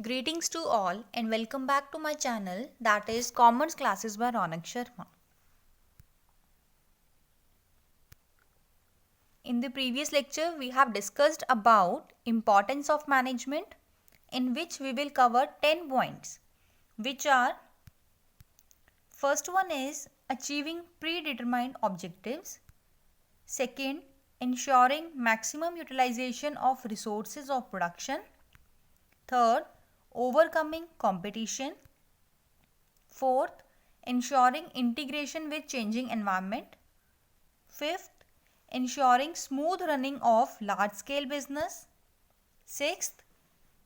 Greetings to all and welcome back to my channel, that is Commerce Classes by Ronak Sharma. In the previous lecture we have discussed about importance of management, in which we will cover 10 points, which are: first one is achieving predetermined objectives, second ensuring maximum utilization of resources of production, third overcoming competition, fourth ensuring integration with changing environment, fifth ensuring smooth running of large scale business, sixth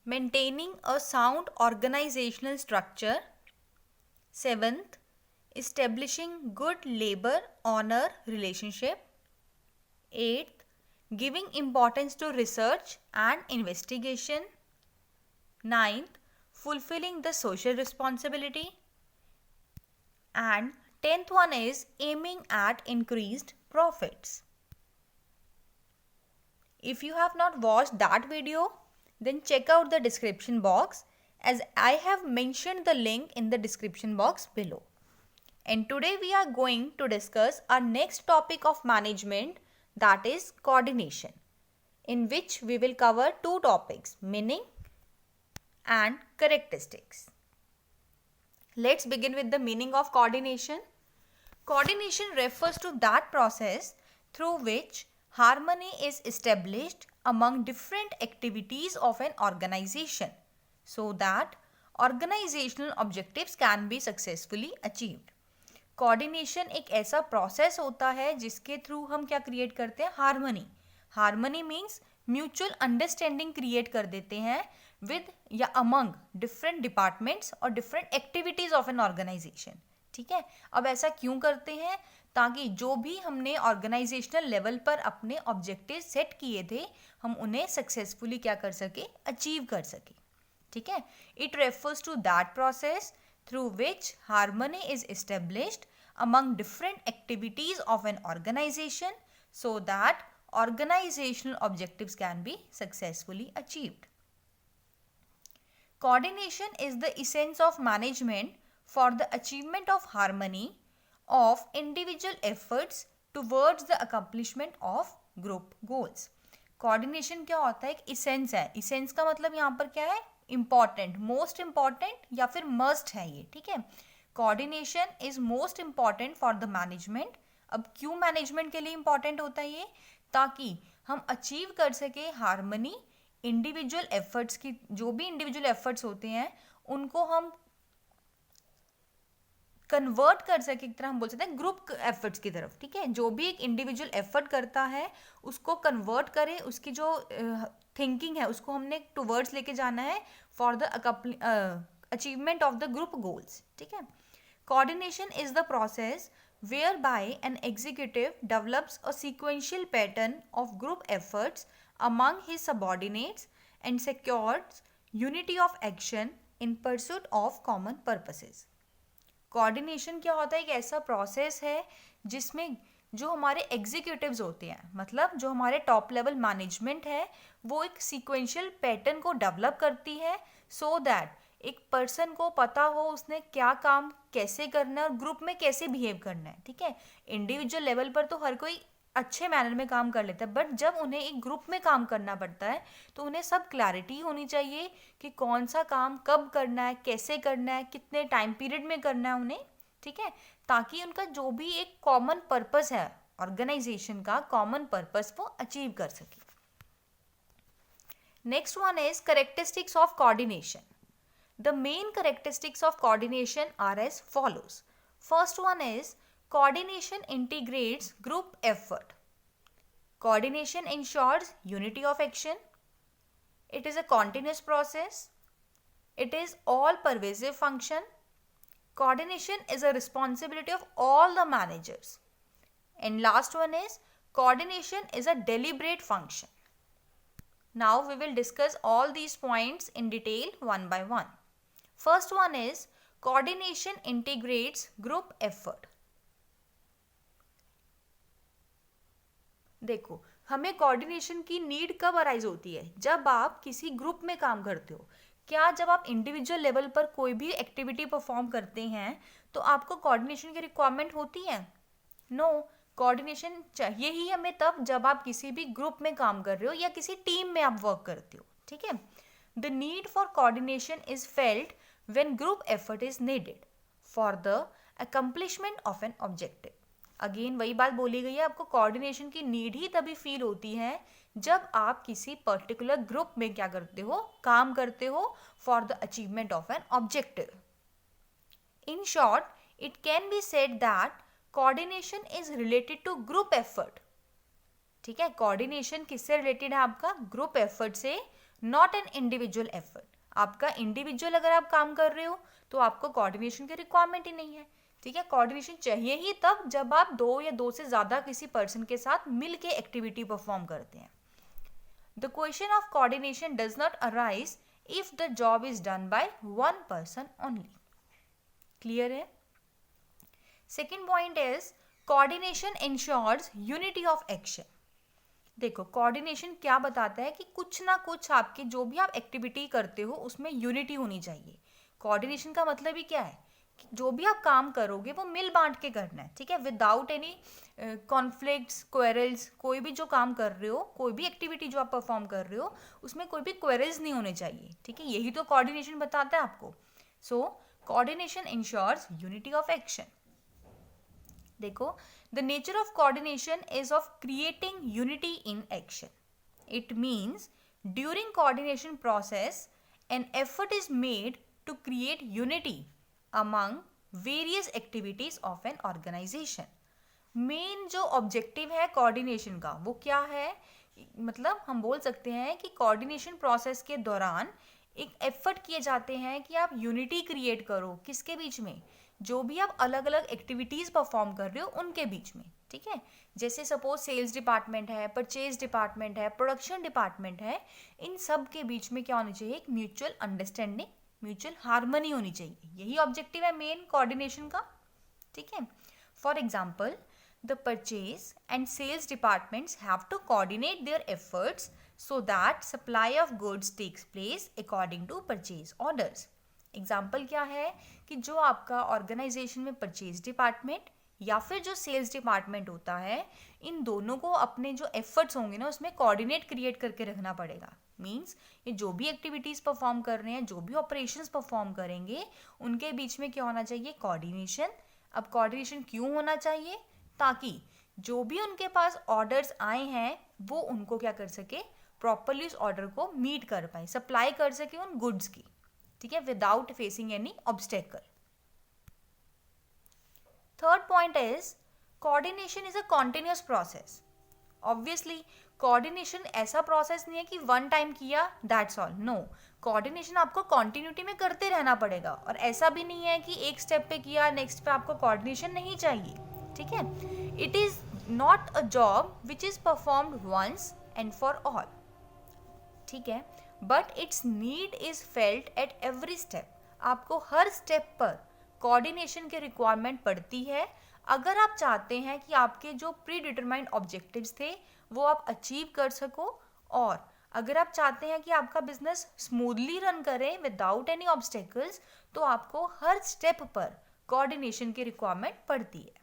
maintaining a sound organizational structure, seventh establishing good labor honor relationship, eighth giving importance to research and investigation, ninth fulfilling the social responsibility, and 10th one is aiming at increased profits. If you have not watched that video, then check out the description box, as I have mentioned the link in the description box below. And today we are going to discuss our next topic of management, that is coordination, in which we will cover two topics, meaning and characteristics. Let's begin with the meaning of coordination. Coordination refers to that process through which harmony is established among different activities of an organization so that organizational objectives can be successfully achieved. Coordination एक ऐसा process होता है जिसके through हम क्या create करते हैं, harmony means mutual understanding create कर देते हैं विद या अमंग डिफरेंट डिपार्टमेंट्स और different activities of an organization. ठीक है, अब ऐसा क्यों करते हैं, ताकि जो भी हमने ऑर्गेनाइजेशनल लेवल पर अपने ऑब्जेक्टिव सेट किए थे हम उन्हें सक्सेसफुली क्या कर सके, अचीव कर सके. ठीक है, it refers to that process through which harmony is established among different activities of an organization so that organizational objectives can be successfully achieved. Coordination is the essence of management for the achievement of harmony of individual efforts towards the accomplishment of group goals. Coordination क्या होता है, एक essence है. Essence का मतलब यहाँ पर क्या है, इंपॉर्टेंट, मोस्ट इंपॉर्टेंट या फिर मस्ट है ये. ठीक है, coordination is most important for the management. अब क्यों मैनेजमेंट के लिए इंपॉर्टेंट होता है ये, ताकि हम अचीव कर सके हार्मनी इंडिविजुअल एफर्ट्स की. जो भी इंडिविजुअल एफर्ट्स होते हैं उनको हम कन्वर्ट कर सके, एक तरह हम बोल सकते हैं ग्रुप एफर्ट्स की तरफ. ठीक है, जो भी एक इंडिविजुअल एफर्ट करता है उसको कन्वर्ट करें, उसकी जो थिंकिंग है उसको हमने टुवर्ड्स लेके जाना है for the achievement of the group goals. ठीक है, coordination is the process whereby an executive develops a sequential pattern of group efforts among his subordinates and secures unity of action in pursuit of common purposes. Coordination क्या होता है, एक ऐसा process है जिसमें जो हमारे एग्जीक्यूटिव्स होते हैं, मतलब जो हमारे टॉप लेवल मैनेजमेंट है, वो एक सीक्वेंशियल पैटर्न को डेवलप करती है सो दैट एक पर्सन को पता हो उसने क्या काम कैसे करना है और ग्रुप में कैसे बिहेव करना है. ठीक है, इंडिविजुअल लेवल पर तो हर कोई अच्छे मैनर में काम कर लेता है, बट जब उन्हें एक ग्रुप में काम करना पड़ता है तो उन्हें सब क्लैरिटी होनी चाहिए कि कौन सा काम कब करना है, कैसे करना है, कितने टाइम पीरियड में करना है उन्हें. ठीक है, ताकि उनका जो भी एक कॉमन पर्पस है ऑर्गेनाइजेशन का, कॉमन पर्पस वो अचीव कर सके. Next one is characteristics of coordination. The main characteristics of coordination are as follows. First one is coordination integrates group effort. Coordination ensures unity of action. It is a continuous process. It is all pervasive function. Coordination is a responsibility of all the managers. And last one is coordination is a deliberate function. Now we will discuss all these points in detail one by one. First one is coordination integrates group effort. देखो, हमें coordination की need कब arise होती है, जब आप किसी group में काम करते हो. क्या जब आप इंडिविजुअल लेवल पर कोई भी एक्टिविटी परफॉर्म करते हैं तो आपको कोऑर्डिनेशन की रिक्वायरमेंट होती है? नो, कोऑर्डिनेशन चाहिए ही हमें तब जब आप किसी भी ग्रुप में काम कर रहे हो या किसी टीम में आप वर्क करते हो, ठीक है। The need for coordination is felt when group effort is needed for the accomplishment of an objective. Again वही बात बोली गई है, आपको कोऑर्डिनेशन की नीड ही तभी फील होती है जब आप किसी पर्टिकुलर ग्रुप में क्या करते हो, काम करते हो for the achievement of an objective. In short, it can be said that coordination is related to group effort. ठीक है, कोऑर्डिनेशन किससे रिलेटेड है? आपका ग्रुप एफर्ट से, नॉट एन इंडिविजुअल एफर्ट। आपका इंडिविजुअल अगर आप काम कर रहे हो तो आपको कोऑर्डिनेशन की रिक्वायरमेंट ही नहीं है, ठीक है। कोऑर्डिनेशन चाहिए ही तब जब आप दो या दो से ज्यादा किसी पर्सन के साथ मिलके एक्टिविटी परफॉर्म करते हैं। The question of coordination does not arise if the job is done by one person only. Clear है? Second point is coordination ensures unity of action. देखो, कोऑर्डिनेशन क्या बताता है कि कुछ ना कुछ आपकी जो भी आप एक्टिविटी करते हो उसमें यूनिटी होनी चाहिए। कोऑर्डिनेशन का मतलब ही क्या है कि जो भी आप काम करोगे वो मिल बांट के करना है, ठीक है, विदाउट एनी कॉन्फ्लिक्ट्स, क्वेरल्स। कोई भी जो काम कर रहे हो, कोई भी एक्टिविटी जो आप परफॉर्म कर रहे हो उसमें कोई भी क्वेरल्स नहीं होने चाहिए, ठीक है। यही तो कोऑर्डिनेशन बताता है आपको। So coordination ensures unity of action. देखो, the nature of coordination is of creating unity in action. It means during coordination process an effort is made to create unity among various activities of an organisation. Main जो objective है coordination का वो क्या है? मतलब हम बोल सकते हैं कि कोऑर्डिनेशन प्रोसेस के दौरान एक एफर्ट किए जाते हैं कि आप यूनिटी क्रिएट करो। किसके बीच में? जो भी आप अलग अलग एक्टिविटीज परफॉर्म कर रहे हो उनके बीच में, ठीक है। जैसे सपोज सेल्स डिपार्टमेंट है, परचेज डिपार्टमेंट है, प्रोडक्शन डिपार्टमेंट है, इन सब के बीच में क्या होनी चाहिए? एक म्यूचुअल अंडरस्टैंडिंग, म्यूचुअल हार्मनी होनी चाहिए। यही ऑब्जेक्टिव है मेन कोऑर्डिनेशन का, ठीक है। For example, the purchase and sales departments have to coordinate their efforts so that supply of goods takes place according to purchase orders। Example क्या है कि जो आपका ऑर्गेनाइजेशन में परचेज डिपार्टमेंट या फिर जो सेल्स डिपार्टमेंट होता है, इन दोनों को अपने जो एफर्ट्स होंगे ना उसमें कोऑर्डिनेट क्रिएट करके रखना पड़ेगा। मीन्स ये जो भी एक्टिविटीज परफॉर्म कर रहे हैं, जो भी ऑपरेशंस परफॉर्म करेंगे, उनके बीच में क्या होना चाहिए? कोऑर्डिनेशन। अब कोऑर्डिनेशन क्यों होना चाहिए? ताकि जो भी उनके पास ऑर्डर्स आए हैं वो उनको क्या कर सके? प्रॉपरली उस ऑर्डर को मीट कर पाए, सप्लाई कर सके उन गुड्स की, ठीक है, without facing any obstacle. Third point is coordination is a continuous process. Obviously coordination ऐसा प्रोसेस नहीं है कि वन टाइम किया दैट्स ऑल। नो, कोऑर्डिनेशन आपको कॉन्टिन्यूटी में करते रहना पड़ेगा। और ऐसा भी नहीं है कि एक स्टेप पे किया नेक्स्ट पे आपको कोऑर्डिनेशन नहीं चाहिए, ठीक है। It is not a job which is performed once and for all, ठीक है, but its need is felt at every step. आपको हर स्टेप पर कोऑर्डिनेशन की रिक्वायरमेंट पड़ती है अगर आप चाहते हैं कि आपके जो प्री डिटरमाइंड ऑब्जेक्टिव्स थे वो आप अचीव कर सको, और अगर आप चाहते हैं कि आपका बिजनेस स्मूथली रन करे विदाउट एनी ऑब्स्टेकल्स, तो आपको हर स्टेप पर कोऑर्डिनेशन की रिक्वायरमेंट पड़ती है,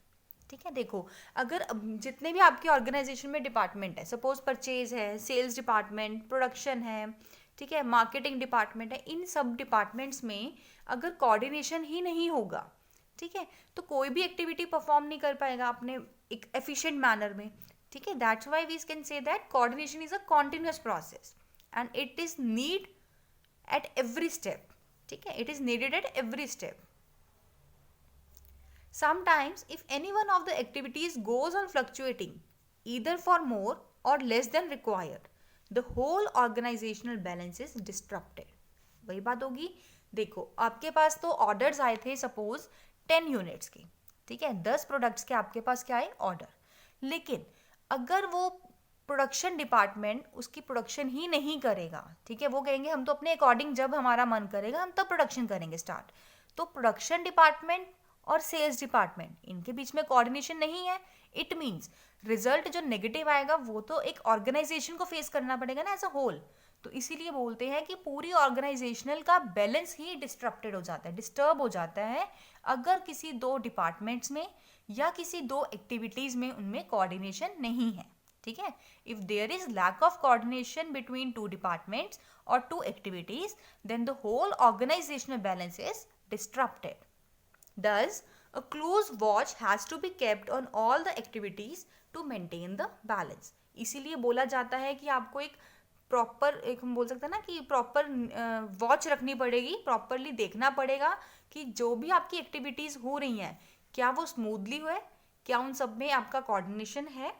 ठीक है। देखो, अगर जितने भी आपके ऑर्गेनाइजेशन में डिपार्टमेंट है, सपोज परचेज है, सेल्स डिपार्टमेंट, प्रोडक्शन है, ठीक है, मार्केटिंग डिपार्टमेंट है, इन सब डिपार्टमेंट्स में अगर कोऑर्डिनेशन ही नहीं होगा, ठीक है, तो कोई भी एक्टिविटी परफॉर्म नहीं कर पाएगा अपने एक एफिशिएंट मैनर में, ठीक है। That's why we can say that coordination is a continuous process and it is need at every step, ठीक है, it is needed at every step. Sometimes, if any one of the activities goes on fluctuating, either for more or less than required, the whole organizational balance is disrupted। वही बात होगी। देखो, आपके पास तो orders आए थे सपोज 10 यूनिट्स के, ठीक है, 10 प्रोडक्ट्स के आपके पास क्या है? ऑर्डर। लेकिन अगर वो प्रोडक्शन डिपार्टमेंट उसकी प्रोडक्शन ही नहीं करेगा, ठीक है, वो कहेंगे हम तो अपने अकॉर्डिंग जब हमारा मन करेगा हम तब प्रोडक्शन करेंगे स्टार्ट, तो प्रोडक्शन डिपार्टमेंट और सेल्स डिपार्टमेंट इनके बीच में कोऑर्डिनेशन नहीं है। इट मीन्स रिजल्ट जो नेगेटिव आएगा वो तो एक ऑर्गेनाइजेशन को फेस करना पड़ेगा ना एज अ होल। तो इसीलिए बोलते हैं कि पूरी ऑर्गेनाइजेशनल का बैलेंस ही डिस्टर्ब हो जाता है अगर किसी दो डिपार्टमेंट्स में या किसी दो एक्टिविटीज में उनमें कोऑर्डिनेशन नहीं है. ठीक है. If there is lack of coordination between two departments और two activities, then the whole organisational balance is disturbed. Thus, a close watch has to be kept on all the activities to maintain the balance. इसीलिए बोला जाता है कि आपको एक proper, एक हम बोल सकते हैं ना कि प्रॉपर वॉच रखनी पड़ेगी, प्रॉपरली देखना पड़ेगा कि जो भी आपकी एक्टिविटीज़ हो रही हैं क्या वो स्मूथली हुए, क्या उन सब में आपका कोऑर्डिनेशन है,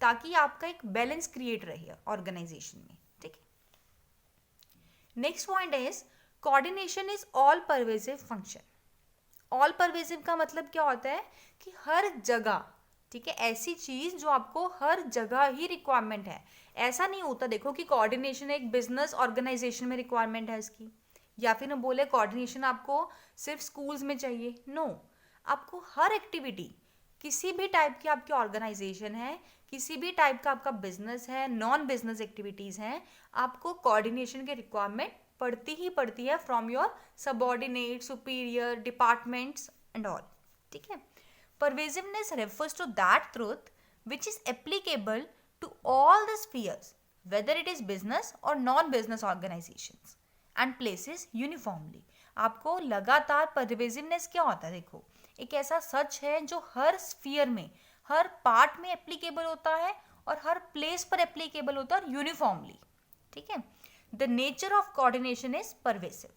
ताकि आपका एक बैलेंस क्रिएट रहे ऑर्गेनाइजेशन में. ठीक है. Next point is coordination is all pervasive function. All pervasive का मतलब क्या होता है कि हर जगह. ठीक है. ऐसी चीज जो आपको हर जगह ही रिक्वायरमेंट है. ऐसा नहीं होता देखो कि कोऑर्डिनेशन एक बिजनेस ऑर्गेनाइजेशन में रिक्वायरमेंट है इसकी, या फिर हम बोले कोऑर्डिनेशन आपको सिर्फ स्कूल्स में चाहिए. नो, आपको हर एक्टिविटी, किसी भी टाइप की आपकी ऑर्गेनाइजेशन है, किसी भी टाइप का आपका बिजनेस है, नॉन बिजनेस एक्टिविटीज हैं, आपको कोऑर्डिनेशन की रिक्वायरमेंट पड़ती ही पड़ती है from your subordinate, superior, departments and all. ठीक है. Pervasiveness refers to that truth which is applicable to all the spheres, whether it is business or non business organisations and places uniformly. आपको लगातार pervasiveness क्या होता है, देखो एक ऐसा सच है जो हर स्फीयर में, हर पार्ट में एप्लीकेबल होता है और हर प्लेस पर एप्लीकेबल होता है यूनिफॉर्मली. ठीक है. The nature of coordination is pervasive.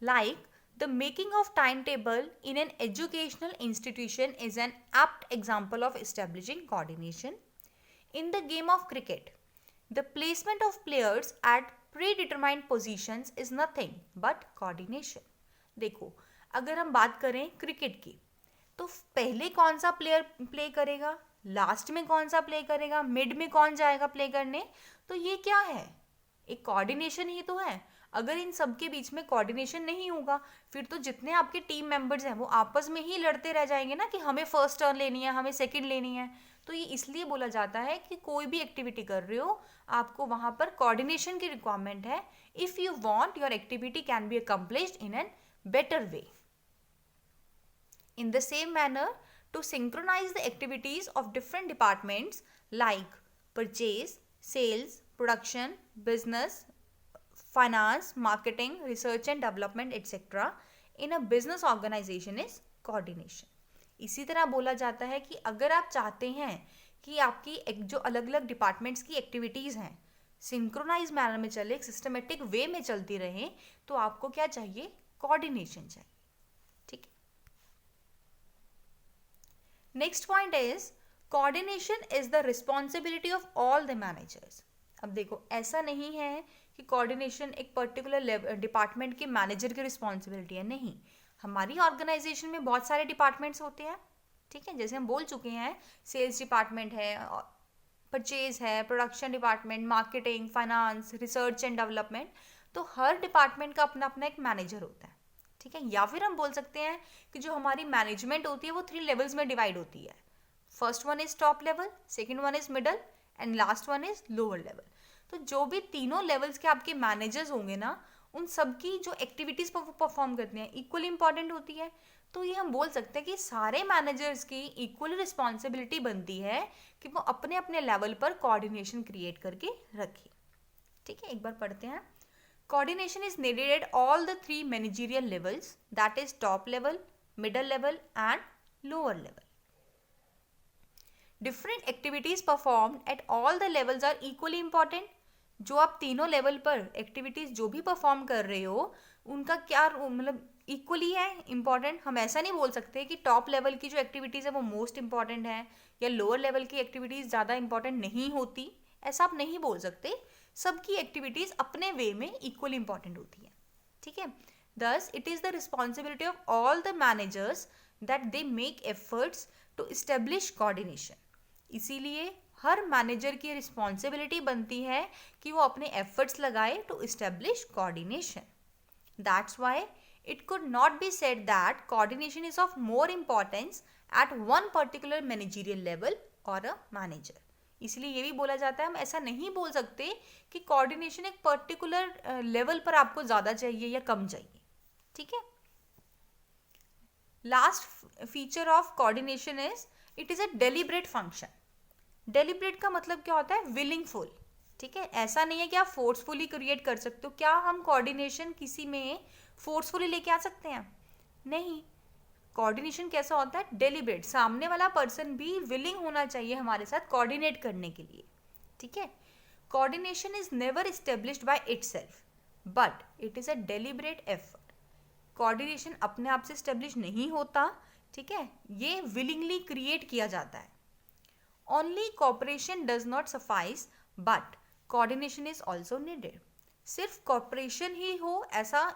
Like the making of timetable in an educational institution is an apt example of establishing coordination. In the game of cricket, the placement of players at predetermined positions is nothing but coordination. देखो, अगर हम बात करें cricket की, तो पहले कौन सा प्लेयर प्ले करेगा, लास्ट में कौन सा प्ले करेगा, मिड में कौन जाएगा प्ले करने, तो ये क्या है, एक कोऑर्डिनेशन ही तो है. अगर इन सब के बीच में कोऑर्डिनेशन नहीं होगा, फिर तो जितने आपके टीम मेंबर्स हैं वो आपस में ही लड़ते रह जाएंगे ना कि हमें फर्स्ट टर्न लेनी है, हमें सेकंड लेनी है. तो ये इसलिए बोला जाता है कि कोई भी एक्टिविटी कर रहे हो, आपको वहां पर कोऑर्डिनेशन की रिक्वायरमेंट है, if you want your activity can be accomplished in an better way. In the same manner, to synchronize the activities of different departments like purchase, sales, production, business, finance, marketing, research and development, etc. in a business organization is coordination. इसी तरह बोला जाता है कि अगर आप चाहते हैं कि आपकी जो अलग अलग डिपार्टमेंट्स की एक्टिविटीज़ हैं सिंक्रोनाइज मैनर में चले, एक सिस्टमेटिक वे में चलती रहे, तो आपको क्या चाहिए, कोऑर्डिनेशन चाहिए. ठीक है. Next point is coordination is the responsibility of all the managers. अब देखो, ऐसा नहीं है कि कोऑर्डिनेशन एक पर्टिकुलर डिपार्टमेंट के मैनेजर की रिस्पॉन्सिबिलिटी है. नहीं, हमारी ऑर्गेनाइजेशन में बहुत सारे डिपार्टमेंट्स होते हैं. ठीक है. जैसे हम बोल चुके हैं, सेल्स डिपार्टमेंट है, परचेज है, production department, marketing, finance, research and development. तो हर डिपार्टमेंट का अपना अपना एक मैनेजर होता है. ठीक है. या फिर हम बोल सकते हैं कि जो हमारी मैनेजमेंट होती है वो 3 लेवल्स में डिवाइड होती है. First one is top level, second one is middle and last one is lower level. तो जो भी तीनों लेवल्स के आपके मैनेजर्स होंगे ना, उन सबकी जो एक्टिविटीज परफॉर्म करते हैं इक्वली इंपॉर्टेंट होती है. तो ये हम बोल सकते हैं कि सारे मैनेजर्स की इक्वली रिस्पॉन्सिबिलिटी बनती है कि वो अपने अपने लेवल पर कोऑर्डिनेशन क्रिएट करके रखें. ठीक है. एक बार पढ़ते हैं. Coordination is needed at all the 3 managerial levels, that is top level, middle level and lower level. Different activities performed at all the levels are equally important. जो आप तीनों लेवल पर एक्टिविटीज जो भी परफॉर्म कर रहे हो उनका क्या मतलब इक्वली है इम्पॉर्टेंट. हम ऐसा नहीं बोल सकते कि टॉप लेवल की जो एक्टिविटीज़ है वो मोस्ट इंपॉर्टेंट है या लोअर लेवल की एक्टिविटीज़ ज़्यादा इंपॉर्टेंट नहीं होती. ऐसा आप नहीं बोल सकते. सबकी एक्टिविटीज़ अपने वे में इक्वली इंपॉर्टेंट होती है. ठीक है. Thus it is the responsibility of all the managers that they make efforts to establish coordination. इसीलिए हर मैनेजर की रिस्पॉन्सिबिलिटी बनती है कि वो अपने एफर्ट्स लगाए to establish coordination. That's why it could not be said that coordination is of more importance at one particular managerial level or a manager. इसलिए ये भी बोला जाता है, हम ऐसा नहीं बोल सकते कि कोऑर्डिनेशन एक पर्टिकुलर लेवल पर आपको ज़्यादा चाहिए या कम चाहिए. ठीक है. Last feature of coordination is it is a deliberate function. Deliberate का मतलब क्या होता है? विलिंगफुल. ठीक है. ऐसा नहीं है कि आप फोर्सफुली क्रिएट कर सकते हो. क्या हम कोऑर्डिनेशन किसी में फोर्सफुली लेके आ सकते हैं? नहीं. कोऑर्डिनेशन कैसा होता है? डेलिब्रेट. सामने वाला पर्सन भी विलिंग होना चाहिए हमारे साथ कोऑर्डिनेट करने के लिए. ठीक है. Coordination is never established by itself but it is a deliberate effort. Coordination अपने आप से एस्टेब्लिश नहीं होता. ठीक है. ये विलिंगली क्रिएट किया जाता है. Only cooperation does not suffice but coordination is also needed. सिर्फ कॉपरेशन ही हो ऐसा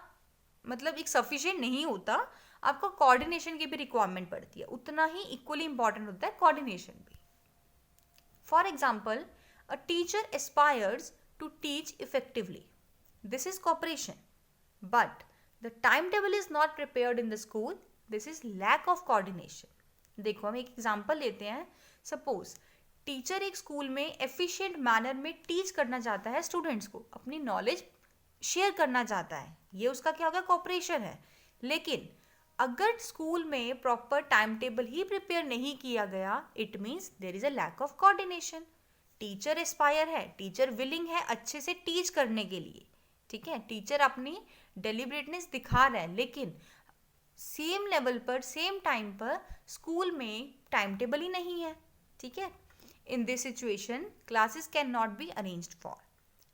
मतलब एक सफिशिएंट नहीं होता. आपको कोऑर्डिनेशन की भी रिक्वायरमेंट पड़ती है. उतना ही इक्वली इंपॉर्टेंट होता है कोऑर्डिनेशन भी. For example, a teacher aspires to teach effectively. This is cooperation. But the time table is not prepared in the school. This is lack of coordination. देखो हम एक एग्जाम्पल लेते हैं. सपोज टीचर एक school में efficient manner में teach करना चाहता है स्टूडेंट्स को, अपनी नॉलेज शेयर करना चाहता है. ये उसका क्या होगा? कॉपरेशन है. लेकिन अगर स्कूल में प्रॉपर टाइम टेबल ही प्रिपेयर नहीं किया गया, it means there is a lack of coordination. Teacher aspire है, टीचर विलिंग है अच्छे से टीच करने के लिए. ठीक है. टीचर अपनी डेलिब्रेटनेस दिखा रहा है, लेकिन सेम लेवल पर सेम टाइम पर स्कूल में टाइम टेबल ही नहीं है. ठीक है. In this situation classes can not be arranged for.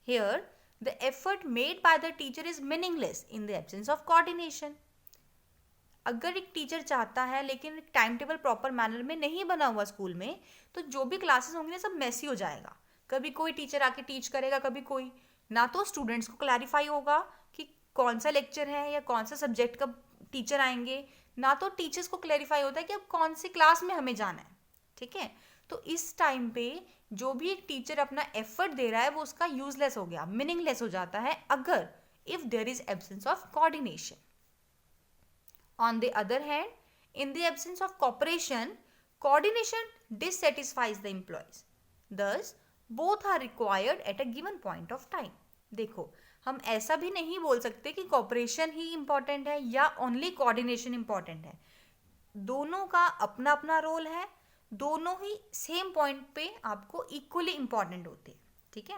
Here the effort made by the teacher is meaningless in the absence of coordination. अगर एक टीचर चाहता है लेकिन टाइम टेबल प्रॉपर मैनर में नहीं बना हुआ स्कूल में, तो जो भी क्लासेस होंगे सब मेसी हो जाएगा. कभी कोई टीचर आके टीच करेगा, कभी कोई. ना तो स्टूडेंट्स को क्लैरिफाई होगा कि कौन सा लेक्चर है या कौन सा सब्जेक्ट का टीचर आएंगे, ना तो टीचर्स को क्लैरिफाई होता है कि अब कौन सी क्लास में हमें जाना है. ठीक है. तो इस टाइम पे जो भी एक टीचर अपना एफर्ट दे रहा है वो उसका यूजलेस हो गया, मीनिंगलेस हो जाता है अगर if there is absence of coordination. On the other hand, in the absence of cooperation, coordination dissatisfies the employees. Thus both are required at a given point of time. देखो हम ऐसा भी नहीं बोल सकते कि कोऑपरेशन ही इंपॉर्टेंट है या ओनली कोऑर्डिनेशन इंपॉर्टेंट है. दोनों का अपना अपना रोल है. दोनों ही सेम पॉइंट पे आपको इक्वली इंपॉर्टेंट होते हैं. ठीक है.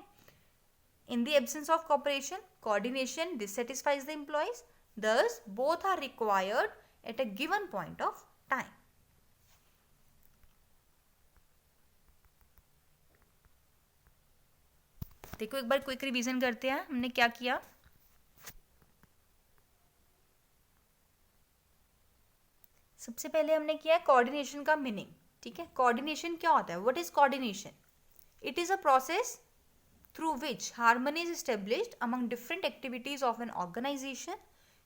In the absence of cooperation, coordination dissatisfies the employees. Thus both are required at a given point of time. देखो एक बार क्विक रिवीजन करते हैं हमने क्या किया. सबसे पहले हमने किया कोऑर्डिनेशन का मीनिंग. ठीक है. कोऑर्डिनेशन क्या होता है? What is coordination? It is a process through which harmony is established among different activities of an organization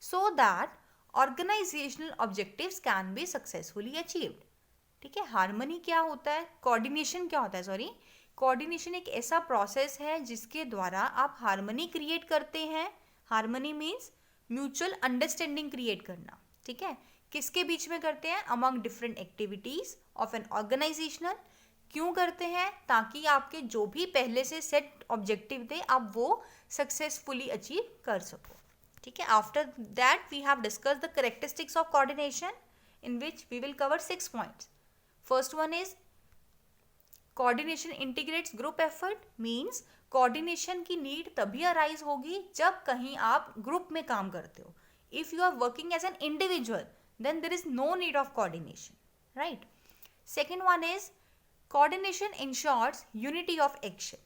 so that organizational objectives can be successfully achieved. ठीक है. हार्मनी क्या होता है? कोऑर्डिनेशन क्या होता है? सॉरी, कोऑर्डिनेशन एक ऐसा प्रोसेस है जिसके द्वारा आप हार्मनी क्रिएट करते हैं. Harmony means mutual understanding create करना. ठीक है. किसके बीच में करते हैं? Among different activities of an organizational. क्यों करते हैं? ताकि आपके जो भी पहले से सेट ऑब्जेक्टिव थे आप वो सक्सेसफुली अचीव कर सको. ठीक है. After that we have discuss the characteristics of coordination in which we will cover 6 points. First one is coordination integrates group effort. Means coordination की नीड तभी अराइज होगी जब कहीं आप ग्रुप में काम करते हो. If you are working as an individual then there is no need of coordination, right? Second one is coordination ensures unity of action.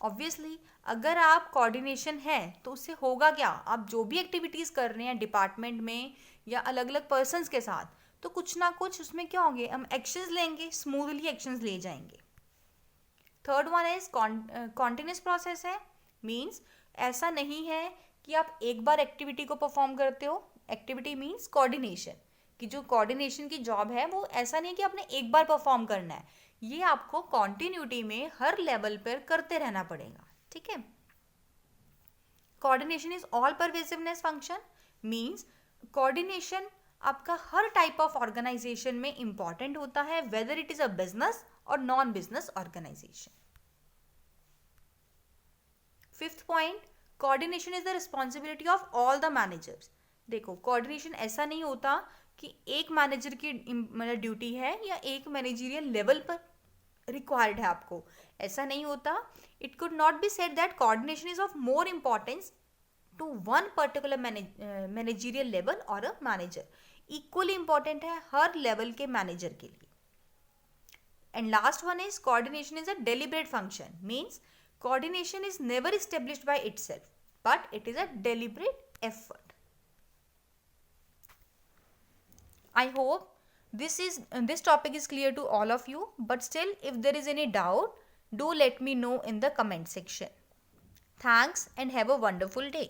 Obviously अगर आप coordination है तो उससे होगा क्या? आप जो भी एक्टिविटीज़ कर रहे हैं डिपार्टमेंट में या अलग अलग पर्सनस के साथ, तो कुछ ना कुछ उसमें क्या होंगे? हम एक्शंस लेंगे, स्मूथली एक्शंस ले जाएंगे. Third one is continuous process है. मीन्स ऐसा नहीं है कि आप एक बार एक्टिविटी को परफॉर्म करते हो. एक्टिविटी मीन्स कोऑर्डिनेशन, कि जो कोऑर्डिनेशन की जॉब है वो ऐसा नहीं कि आपने एक बार परफॉर्म करना है. ये आपको कॉन्टिन्यूटी में हर लेवल पर करते रहना पड़ेगा. ठीक है. Coordination is all pervasiveness function. Means coordination आपका हर टाइप ऑफ ऑर्गेनाइजेशन में इंपॉर्टेंट होता है, weather it is a business or non-business organization. Fifth point, coordination is the responsibility of all the managers. देखो, coordination ऐसा नहीं होता कि एक मैनेजर की मतलब ड्यूटी है या एक मैनेजरियल लेवल पर रिक्वायर्ड है आपको, ऐसा नहीं होता. It could not be said that coordination is of more importance to one particular managerial level और अ मैनेजर. इक्वली इंपॉर्टेंट है हर लेवल के मैनेजर के लिए. And last one is coordination is a deliberate function. Means coordination is never established by itself, but it is a deliberate effort. I hope this topic is clear to all of you, but still if there is any doubt, do let me know in the comment section. Thanks and have a wonderful day.